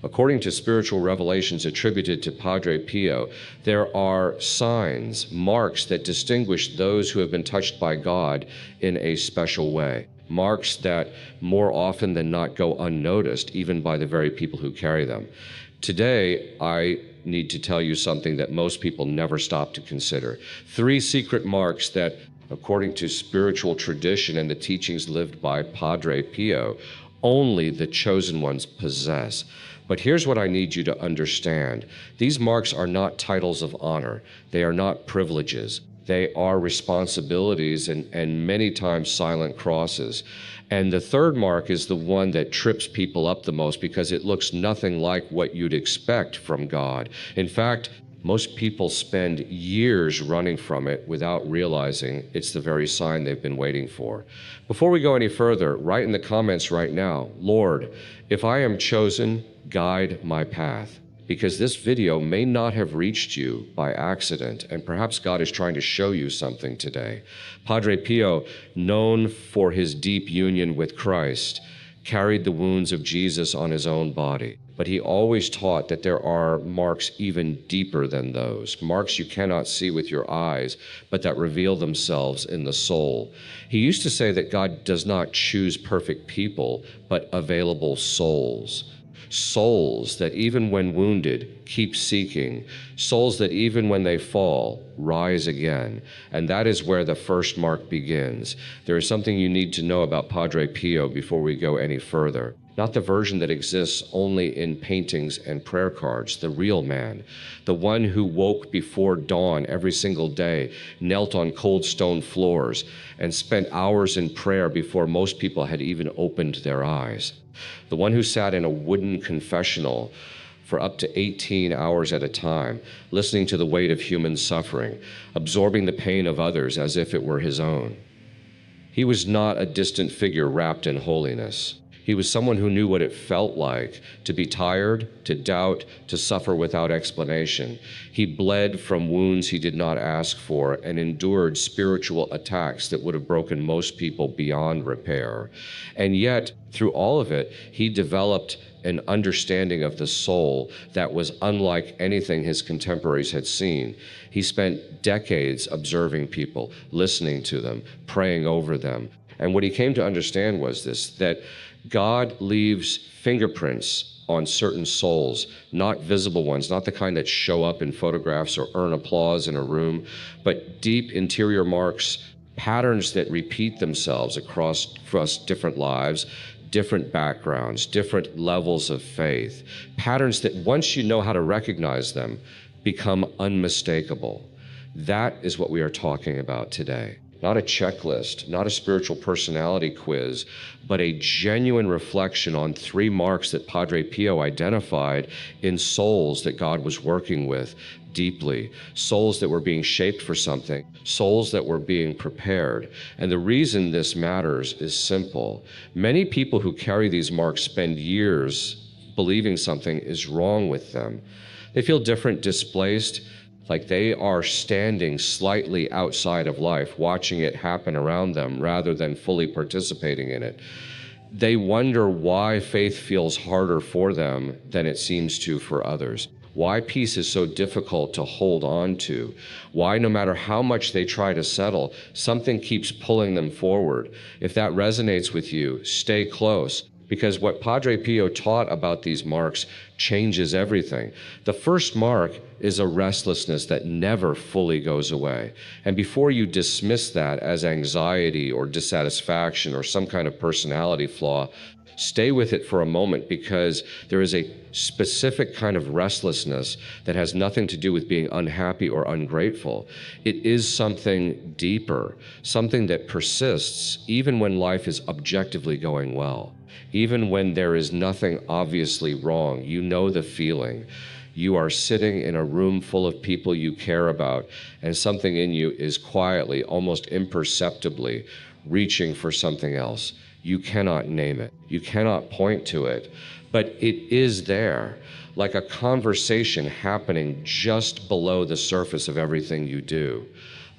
According to spiritual revelations attributed to Padre Pio, there are signs, marks that distinguish those who have been touched by God in a special way. Marks that more often than not go unnoticed, even by the very people who carry them. Today, I need to tell you something that most people never stop to consider. 3 secret marks that, according to spiritual tradition and the teachings lived by Padre Pio, only the chosen ones possess. But here's what I need you to understand. These marks are not titles of honor. They are not privileges. They are responsibilities and many times silent crosses. And the third mark is the one that trips people up the most because it looks nothing like what you'd expect from God. In fact, most people spend years running from it without realizing it's the very sign they've been waiting for. Before we go any further, write in the comments right now, Lord, if I am chosen, guide my path. Because this video may not have reached you by accident, and perhaps God is trying to show you something today. Padre Pio, known for his deep union with Christ, carried the wounds of Jesus on his own body. But he always taught that there are marks even deeper than those, marks you cannot see with your eyes, but that reveal themselves in the soul. He used to say that God does not choose perfect people, but available souls. Souls that even when wounded, keep seeking. Souls that even when they fall, rise again. And that is where the first mark begins. There is something you need to know about Padre Pio before we go any further. Not the version that exists only in paintings and prayer cards, the real man, the one who woke before dawn every single day, knelt on cold stone floors, and spent hours in prayer before most people had even opened their eyes. The one who sat in a wooden confessional for up to 18 hours at a time, listening to the weight of human suffering, absorbing the pain of others as if it were his own. He was not a distant figure wrapped in holiness. He was someone who knew what it felt like to be tired, to doubt, to suffer without explanation. He bled from wounds he did not ask for and endured spiritual attacks that would have broken most people beyond repair. And yet, through all of it, he developed an understanding of the soul that was unlike anything his contemporaries had seen. He spent decades observing people, listening to them, praying over them. And what he came to understand was this, that God leaves fingerprints on certain souls, not visible ones, not the kind that show up in photographs or earn applause in a room, but deep interior marks, patterns that repeat themselves across different lives, different backgrounds, different levels of faith, patterns that once you know how to recognize them, become unmistakable. That is what we are talking about today. Not a checklist, not a spiritual personality quiz, but a genuine reflection on 3 marks that Padre Pio identified in souls that God was working with deeply, souls that were being shaped for something, souls that were being prepared. And the reason this matters is simple. Many people who carry these marks spend years believing something is wrong with them. They feel different, displaced, like they are standing slightly outside of life, watching it happen around them rather than fully participating in it. They wonder why faith feels harder for them than it seems to for others. Why peace is so difficult to hold on to. Why no matter how much they try to settle, something keeps pulling them forward. If that resonates with you, stay close. Because what Padre Pio taught about these marks changes everything. The first mark is a restlessness that never fully goes away. And before you dismiss that as anxiety or dissatisfaction or some kind of personality flaw, stay with it for a moment, because there is a specific kind of restlessness that has nothing to do with being unhappy or ungrateful. It is something deeper, something that persists even when life is objectively going well. Even when there is nothing obviously wrong, you know the feeling. You are sitting in a room full of people you care about, and something in you is quietly, almost imperceptibly, reaching for something else. You cannot name it. You cannot point to it, but it is there, like a conversation happening just below the surface of everything you do.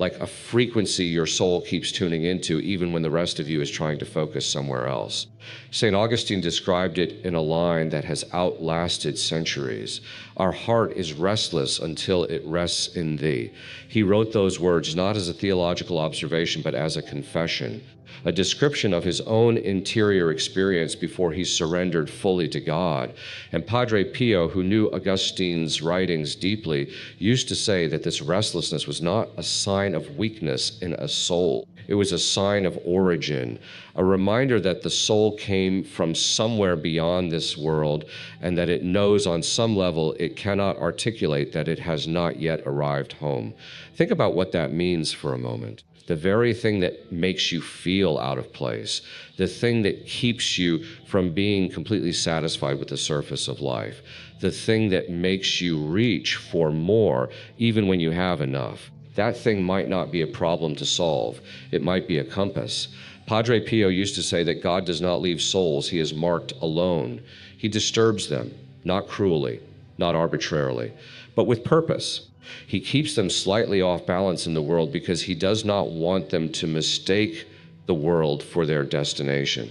like a frequency your soul keeps tuning into even when the rest of you is trying to focus somewhere else. St. Augustine described it in a line that has outlasted centuries. Our heart is restless until it rests in thee. He wrote those words not as a theological observation, but as a confession, a description of his own interior experience before he surrendered fully to God. And Padre Pio, who knew Augustine's writings deeply, used to say that this restlessness was not a sign of weakness in a soul. It was a sign of origin, a reminder that the soul came from somewhere beyond this world and that it knows on some level it cannot articulate that it has not yet arrived home. Think about what that means for a moment. The very thing that makes you feel out of place, the thing that keeps you from being completely satisfied with the surface of life, the thing that makes you reach for more even when you have enough. That thing might not be a problem to solve. It might be a compass. Padre Pio used to say that God does not leave souls he has marked alone. He disturbs them, not cruelly, not arbitrarily, but with purpose. He keeps them slightly off balance in the world because he does not want them to mistake the world for their destination.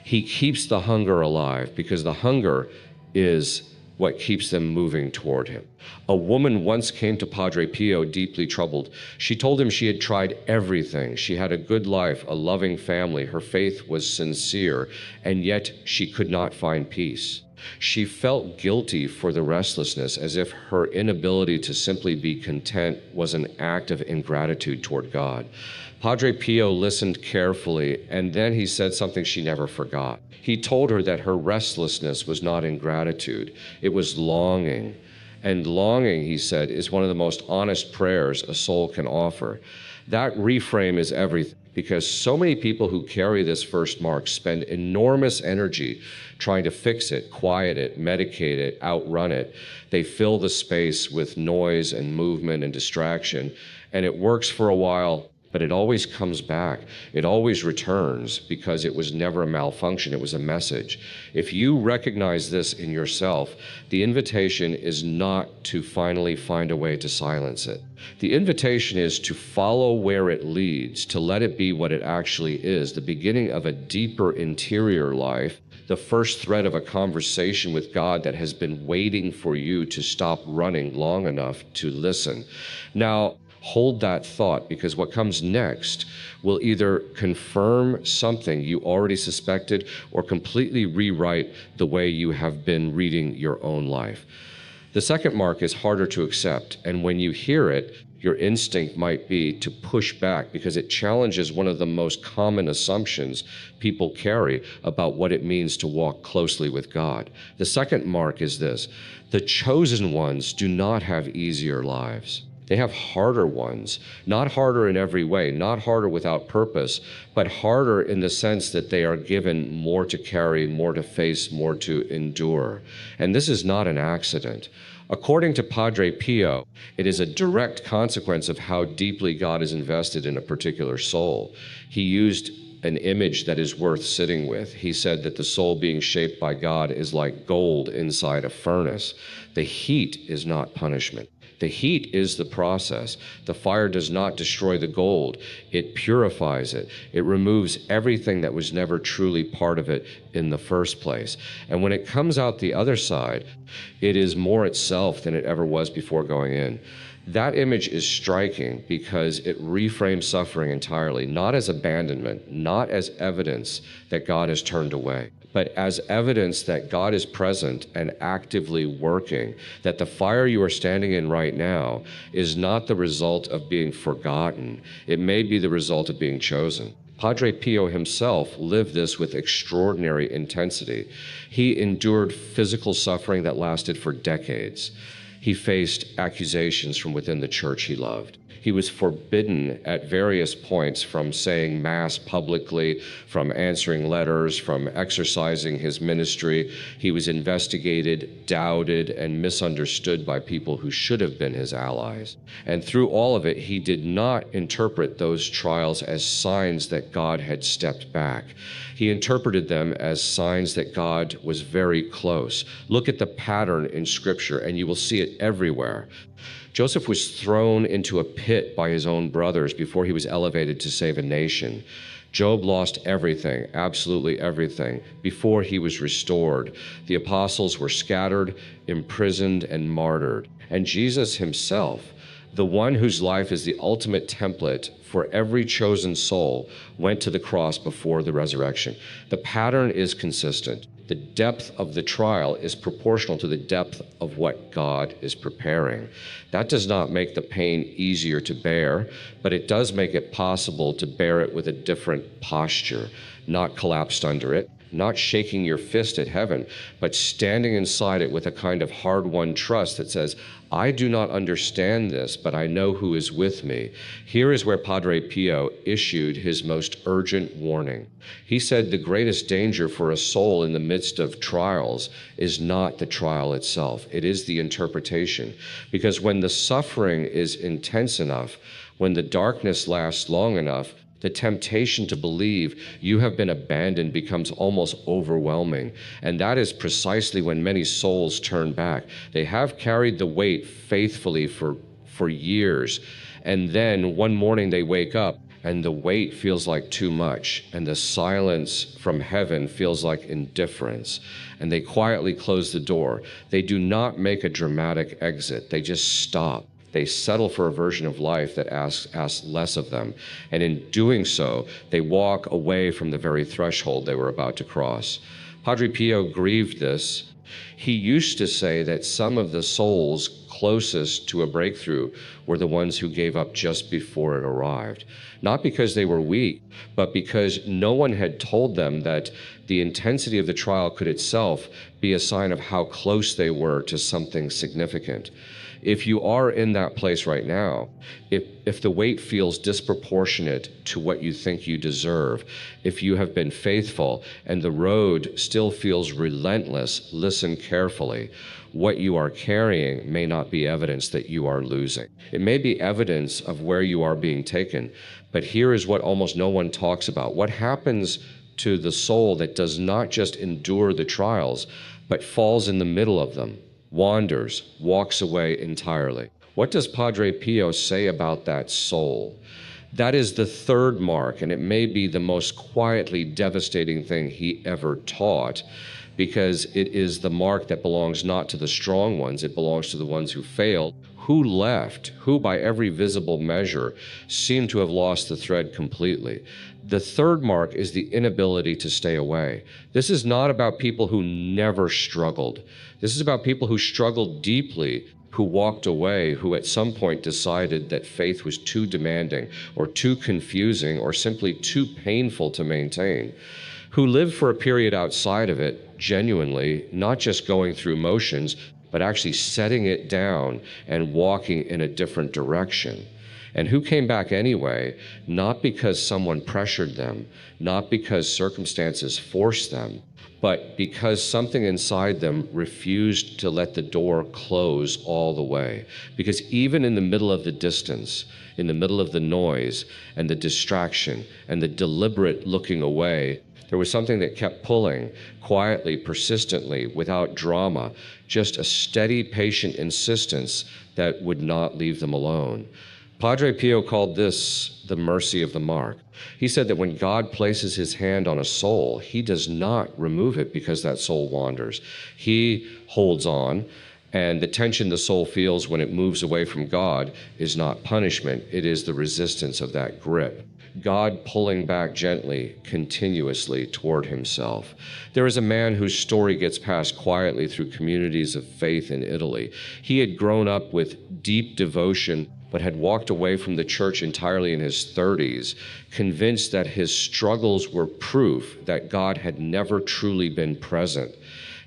He keeps the hunger alive because the hunger is what keeps them moving toward him. A woman once came to Padre Pio deeply troubled. She told him she had tried everything. She had a good life, a loving family. Her faith was sincere, and yet she could not find peace. She felt guilty for the restlessness, as if her inability to simply be content was an act of ingratitude toward God. Padre Pio listened carefully, and then he said something she never forgot. He told her that her restlessness was not ingratitude, it was longing. And longing, he said, is one of the most honest prayers a soul can offer. That reframe is everything, because so many people who carry this first mark spend enormous energy trying to fix it, quiet it, medicate it, outrun it. They fill the space with noise and movement and distraction, and it works for a while, but it always comes back. It always returns because it was never a malfunction, it was a message. If you recognize this in yourself, the invitation is not to finally find a way to silence it. The invitation is to follow where it leads, to let it be what it actually is, the beginning of a deeper interior life, the first thread of a conversation with God that has been waiting for you to stop running long enough to listen. Now, hold that thought, because what comes next will either confirm something you already suspected or completely rewrite the way you have been reading your own life. The second mark is harder to accept, and when you hear it, your instinct might be to push back because it challenges one of the most common assumptions people carry about what it means to walk closely with God. The second mark is this: the chosen ones do not have easier lives. They have harder ones, not harder in every way, not harder without purpose, but harder in the sense that they are given more to carry, more to face, more to endure. And this is not an accident. According to Padre Pio, it is a direct consequence of how deeply God is invested in a particular soul. He used an image that is worth sitting with. He said that the soul being shaped by God is like gold inside a furnace. The heat is not punishment. The heat is the process. The fire does not destroy the gold. It purifies it. It removes everything that was never truly part of it in the first place. And when it comes out the other side, it is more itself than it ever was before going in. That image is striking because it reframes suffering entirely, not as abandonment, not as evidence that God has turned away, but as evidence that God is present and actively working, that the fire you are standing in right now is not the result of being forgotten. It may be the result of being chosen. Padre Pio himself lived this with extraordinary intensity. He endured physical suffering that lasted for decades. He faced accusations from within the church he loved. He was forbidden at various points from saying Mass publicly, from answering letters, from exercising his ministry. He was investigated, doubted, and misunderstood by people who should have been his allies. And through all of it, he did not interpret those trials as signs that God had stepped back. He interpreted them as signs that God was very close. Look at the pattern in Scripture, and you will see it everywhere. Joseph was thrown into a pit hit by his own brothers before he was elevated to save a nation. Job lost everything, absolutely everything, before he was restored. The apostles were scattered, imprisoned, and martyred. And Jesus himself, the one whose life is the ultimate template for every chosen soul, went to the cross before the resurrection. The pattern is consistent. The depth of the trial is proportional to the depth of what God is preparing. That does not make the pain easier to bear, but it does make it possible to bear it with a different posture, not collapsed under it, not shaking your fist at heaven, but standing inside it with a kind of hard-won trust that says, I do not understand this, but I know who is with me. Here is where Padre Pio issued his most urgent warning. He said the greatest danger for a soul in the midst of trials is not the trial itself. It is the interpretation. Because when the suffering is intense enough, when the darkness lasts long enough, the temptation to believe you have been abandoned becomes almost overwhelming. And that is precisely when many souls turn back. They have carried the weight faithfully for years. And then one morning they wake up and the weight feels like too much. And the silence from heaven feels like indifference. And they quietly close the door. They do not make a dramatic exit. They just stop. They settle for a version of life that asks less of them. And in doing so, they walk away from the very threshold they were about to cross. Padre Pio grieved this. He used to say that some of the souls closest to a breakthrough were the ones who gave up just before it arrived. Not because they were weak, but because no one had told them that the intensity of the trial could itself be a sign of how close they were to something significant. If you are in that place right now, if the weight feels disproportionate to what you think you deserve, if you have been faithful and the road still feels relentless, listen carefully. What you are carrying may not be evidence that you are losing. It may be evidence of where you are being taken, but here is what almost no one talks about. What happens to the soul that does not just endure the trials, but falls in the middle of them? Wanders, walks away entirely. What does Padre Pio say about that soul? That is the third mark, and it may be the most quietly devastating thing he ever taught, because it is the mark that belongs not to the strong ones, it belongs to the ones who failed, who left, who by every visible measure seem to have lost the thread completely. The third mark is the inability to stay away. This is not about people who never struggled. This is about people who struggled deeply, who walked away, who at some point decided that faith was too demanding or too confusing or simply too painful to maintain, who lived for a period outside of it, genuinely, not just going through motions, but actually setting it down and walking in a different direction. And who came back anyway, not because someone pressured them, not because circumstances forced them, but because something inside them refused to let the door close all the way. Because even in the middle of the distance, in the middle of the noise and the distraction and the deliberate looking away, there was something that kept pulling, quietly, persistently, without drama, just a steady, patient insistence that would not leave them alone. Padre Pio called this the mercy of the mark. He said that when God places his hand on a soul, he does not remove it because that soul wanders. He holds on, and the tension the soul feels when it moves away from God is not punishment, it is the resistance of that grip. God pulling back gently, continuously toward himself. There is a man whose story gets passed quietly through communities of faith in Italy. He had grown up with deep devotion, but had walked away from the church entirely in his 30s, convinced that his struggles were proof that God had never truly been present.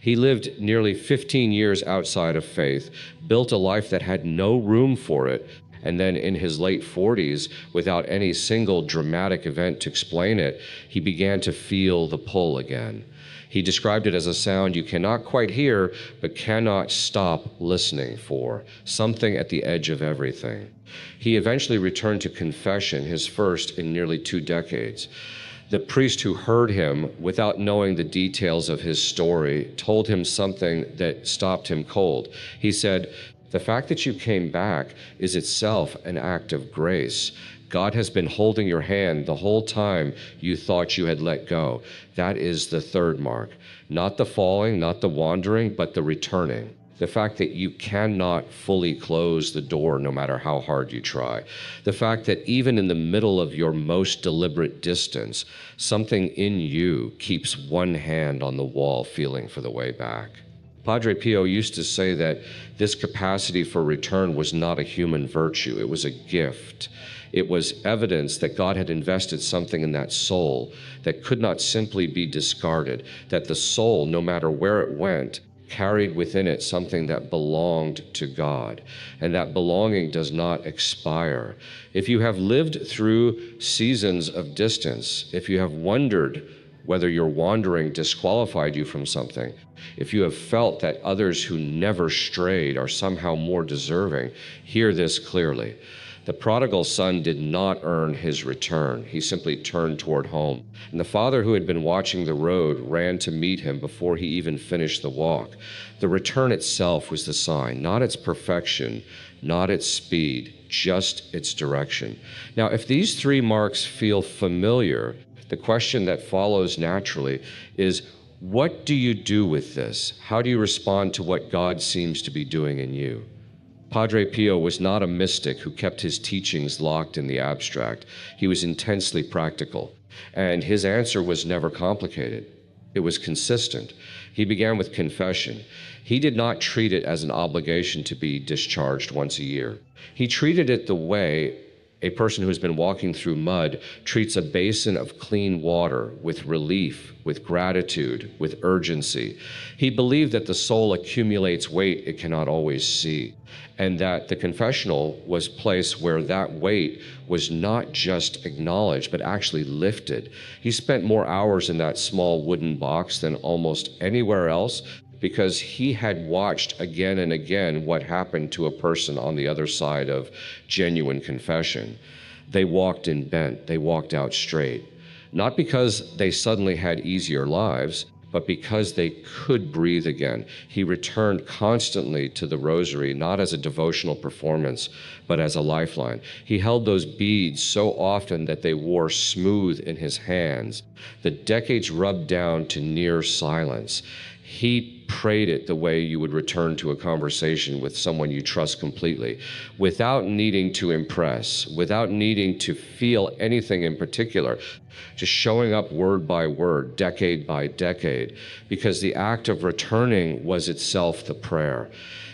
He lived nearly 15 years outside of faith, built a life that had no room for it, and then in his late 40s, without any single dramatic event to explain it, he began to feel the pull again. He described it as a sound you cannot quite hear, but cannot stop listening for, something at the edge of everything. He eventually returned to confession, his first in nearly 2 decades. The priest who heard him, without knowing the details of his story, told him something that stopped him cold. He said, The fact that you came back is itself an act of grace. God has been holding your hand the whole time you thought you had let go. That is the third mark. Not the falling, not the wandering, but the returning. The fact that you cannot fully close the door no matter how hard you try. The fact that even in the middle of your most deliberate distance, something in you keeps one hand on the wall feeling for the way back. Padre Pio used to say that this capacity for return was not a human virtue, it was a gift. It was evidence that God had invested something in that soul that could not simply be discarded, that the soul, no matter where it went, carried within it something that belonged to God, and that belonging does not expire. If you have lived through seasons of distance, if you have wondered whether your wandering disqualified you from something, if you have felt that others who never strayed are somehow more deserving, hear this clearly. The prodigal son did not earn his return. He simply turned toward home. And the father who had been watching the road ran to meet him before he even finished the walk. The return itself was the sign, not its perfection, not its speed, just its direction. Now, if these three marks feel familiar, the question that follows naturally is, what do you do with this? How do you respond to what God seems to be doing in you? Padre Pio was not a mystic who kept his teachings locked in the abstract. He was intensely practical, and his answer was never complicated. It was consistent. He began with confession. He did not treat it as an obligation to be discharged once a year. He treated it the way a person who has been walking through mud treats a basin of clean water, with relief, with gratitude, with urgency. He believed that the soul accumulates weight it cannot always see, and that the confessional was a place where that weight was not just acknowledged, but actually lifted. He spent more hours in that small wooden box than almost anywhere else, because he had watched again and again what happened to a person on the other side of genuine confession. They walked in bent, they walked out straight, not because they suddenly had easier lives, but because they could breathe again. He returned constantly to the rosary, not as a devotional performance, but as a lifeline. He held those beads so often that they wore smooth in his hands. The decades rubbed down to near silence. He prayed it the way you would return to a conversation with someone you trust completely, without needing to impress, without needing to feel anything in particular, just showing up word by word, decade by decade, because the act of returning was itself the prayer.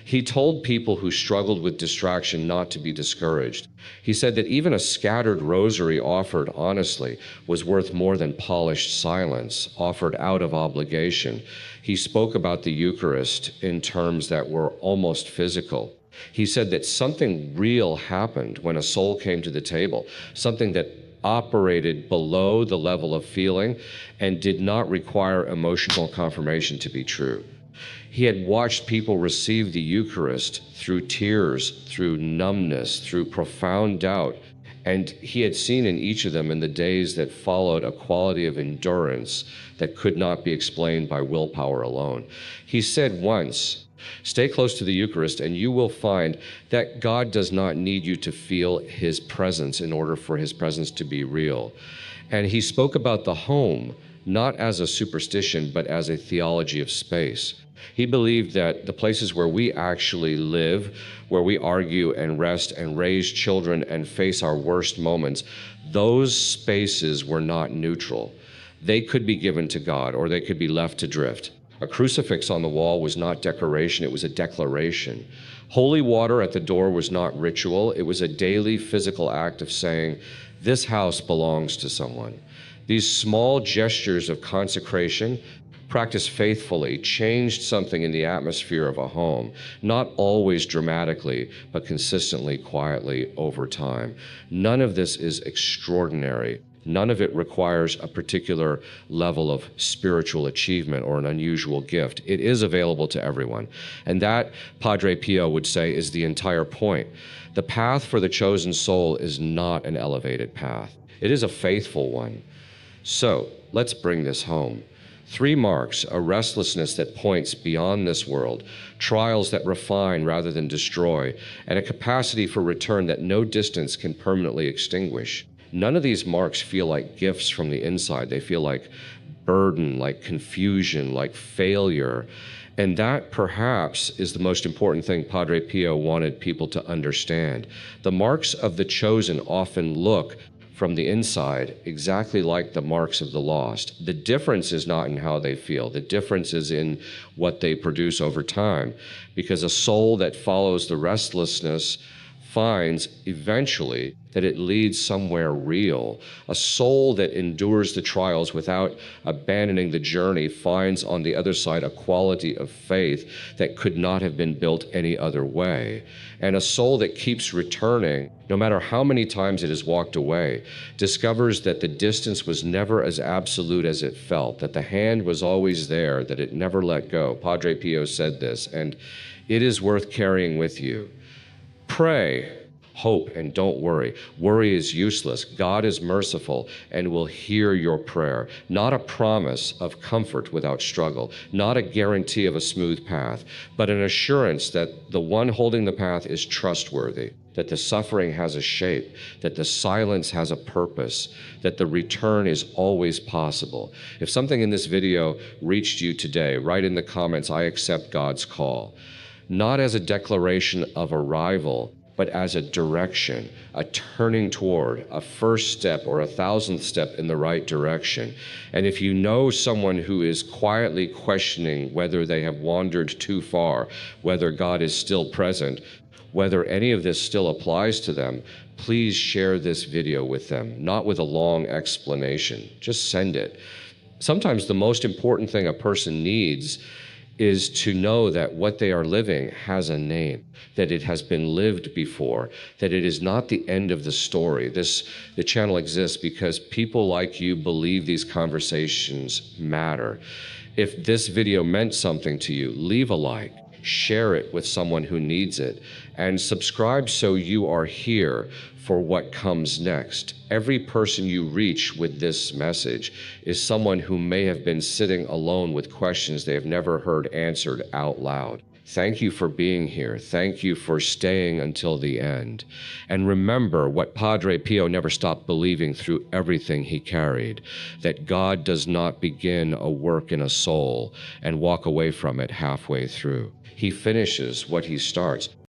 He told people who struggled with distraction not to be discouraged. He said that even a scattered rosary offered honestly was worth more than polished silence offered out of obligation. He spoke about the Eucharist in terms that were almost physical. He said that something real happened when a soul came to the table, something that operated below the level of feeling and did not require emotional confirmation to be true. He had watched people receive the Eucharist through tears, through numbness, through profound doubt, and he had seen in each of them in the days that followed a quality of endurance that could not be explained by willpower alone. He said once, "Stay close to the Eucharist and you will find that God does not need you to feel his presence in order for his presence to be real." And he spoke about the home, not as a superstition, but as a theology of space. He believed that the places where we actually live, where we argue and rest and raise children and face our worst moments, those spaces were not neutral. They could be given to God or they could be left to drift. A crucifix on the wall was not decoration, it was a declaration. Holy water at the door was not ritual, it was a daily physical act of saying, this house belongs to someone. These small gestures of consecration, practiced faithfully, changed something in the atmosphere of a home, not always dramatically, but consistently, quietly over time. None of this is extraordinary. None of it requires a particular level of spiritual achievement or an unusual gift. It is available to everyone. And that, Padre Pio would say, is the entire point. The path for the chosen soul is not an elevated path. It is a faithful one. So, let's bring this home. Three marks: a restlessness that points beyond this world, trials that refine rather than destroy, and a capacity for return that no distance can permanently extinguish. None of these marks feel like gifts from the inside. They feel like burden, like confusion, like failure. And that perhaps is the most important thing Padre Pio wanted people to understand. The marks of the chosen often look from the inside exactly like the marks of the lost. The difference is not in how they feel. The difference is in what they produce over time. Because a soul that follows the restlessness finds eventually that it leads somewhere real. A soul that endures the trials without abandoning the journey finds on the other side a quality of faith that could not have been built any other way. And a soul that keeps returning, no matter how many times it has walked away, discovers that the distance was never as absolute as it felt, that the hand was always there, that it never let go. Padre Pio said this, and it is worth carrying with you. Pray, hope, and don't worry. Worry is useless. God is merciful and will hear your prayer. Not a promise of comfort without struggle, not a guarantee of a smooth path, but an assurance that the one holding the path is trustworthy, that the suffering has a shape, that the silence has a purpose, that the return is always possible. If something in this video reached you today, write in the comments, "I accept God's call." Not as a declaration of arrival, but as a direction, a turning toward, a first step or a thousandth step in the right direction. And if you know someone who is quietly questioning whether they have wandered too far, whether God is still present, whether any of this still applies to them, please share this video with them, not with a long explanation. Just send it. Sometimes the most important thing a person needs is to know that what they are living has a name, that it has been lived before, that it is not the end of the story. The channel exists because people like you believe these conversations matter. If this video meant something to you, leave a like, share it with someone who needs it, and subscribe so you are here for what comes next. Every person you reach with this message is someone who may have been sitting alone with questions they have never heard answered out loud. Thank you for being here. Thank you for staying until the end. And remember what Padre Pio never stopped believing through everything he carried, that God does not begin a work in a soul and walk away from it halfway through. He finishes what he starts.